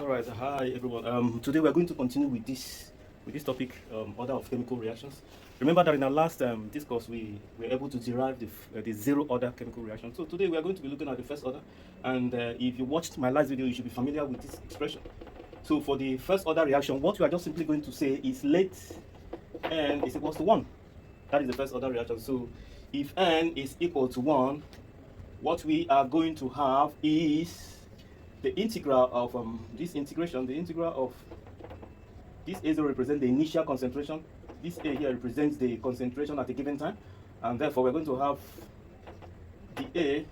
All right, hi everyone. Today we are going to continue with this topic, order of chemical reactions. Remember that in our last discourse we were able to derive the zero order chemical reaction. So today we are going to be looking at the first order. And if you watched my last video, you should be familiar with this expression. So for the first order reaction, what we are just simply going to say is let n is equals to 1. That is the first order reaction. So if n is equal to 1, what we are going to have is the integral of this integration, the integral of this A0 represents the initial concentration. This A here represents the concentration at a given time. And therefore, we're going to have the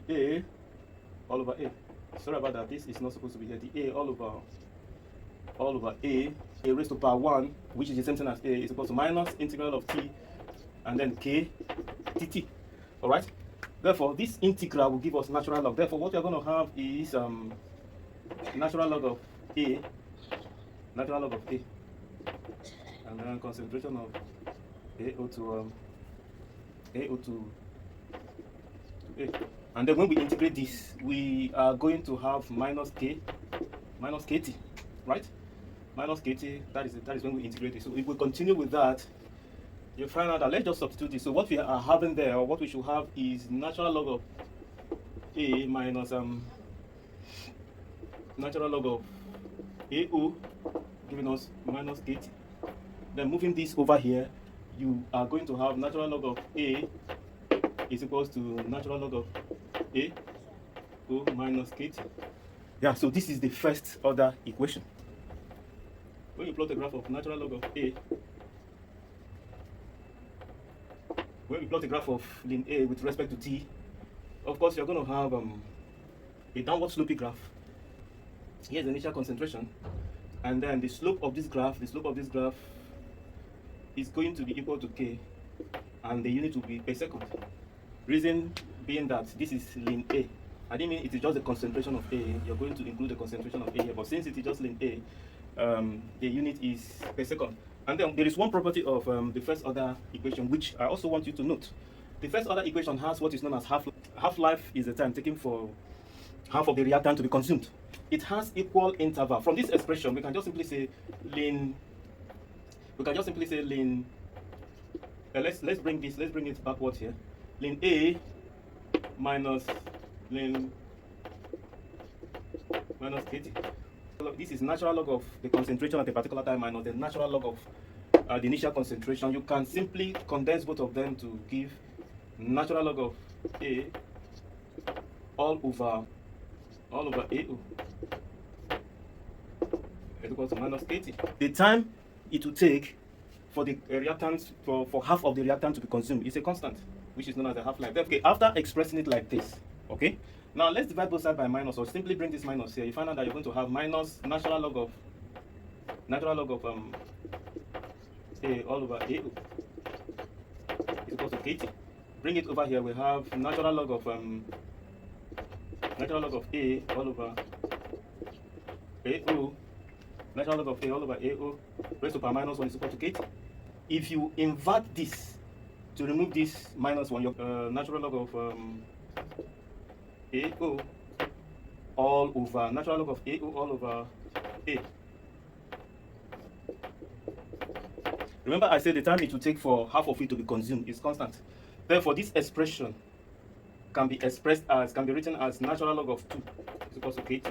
A all over A. Sorry about that. This is not supposed to be here. The A all over A raised to power 1, which is the same thing as A, is equal to minus integral of T and then K dt. All right? Therefore, this integral will give us natural log. Therefore, what we are going to have is natural log of A, and then concentration of AO to A. And then when we integrate this, we are going to have minus KT, right? Minus KT, that is when we integrate it. So if we continue with that, you find out that let's just substitute this. So what we are having there, or what we should have, is natural log of A minus natural log of AO, giving us minus KT. Then moving this over here, you are going to have natural log of A is equals to natural log of AO minus KT. Yeah, so this is the first order equation. When you plot a graph of natural log of A, when we plot a graph of ln A with respect to t, of course you're going to have a downward sloping graph. Here's the initial concentration, and then the slope of this graph is going to be equal to k, and the unit will be per second. Reason being that this is ln A. I didn't mean it is just the concentration of A. You're going to include the concentration of A here, but since it is just ln A, the unit is per second. And then there is one property of the first order equation which I also want you to note. The first order equation has what is known as half-life. Half-life is the time taken for half of the reactant to be consumed. It has equal interval. From this expression, we can just simply say ln. Let's bring it backwards here. Ln A minus ln minus KT. This is natural log of the concentration at a particular time minus the natural log of the initial concentration. You can simply condense both of them to give natural log of A all over AO is equal to minus KT. The time it will take for the reactant for half of the reactant to be consumed is a constant, which is known as the half-life. Okay, after expressing it like this, okay, now let's divide both sides by minus, or simply bring this minus here. You find out that you're going to have minus natural log of A all over AO is equal to KT. Bring it over here. We have natural log of A all over AO. Natural log of A all over AO raised to power minus 1 is equal to KT. If you invert this to remove this minus 1, your natural log of AO all over natural log of AO all over A. Remember, I said the time it will take for half of it to be consumed is constant. Therefore, this expression can be written as natural log of 2 is equal to KT.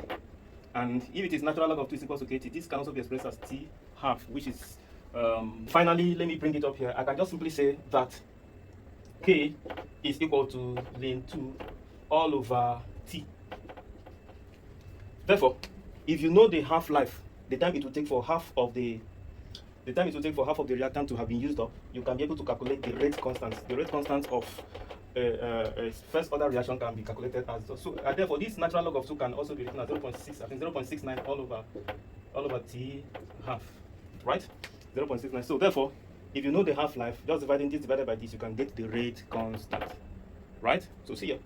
And if it is natural log of 2 is equal to KT, this can also be expressed as T half, which is finally, let me bring it up here. I can just simply say that K is equal to ln 2 all over T. Therefore, if you know the half-life, the time it will take for half of the reactant to have been used up, you can be able to calculate the rate constant. The rate constant of a first order reaction can be calculated as so. Therefore, this natural log of 2 can also be written as 0.6, I think 0.69 all over T half, right? 0.69. So therefore, if you know the half-life, just dividing this divided by this, you can get the rate constant, right? So see ya.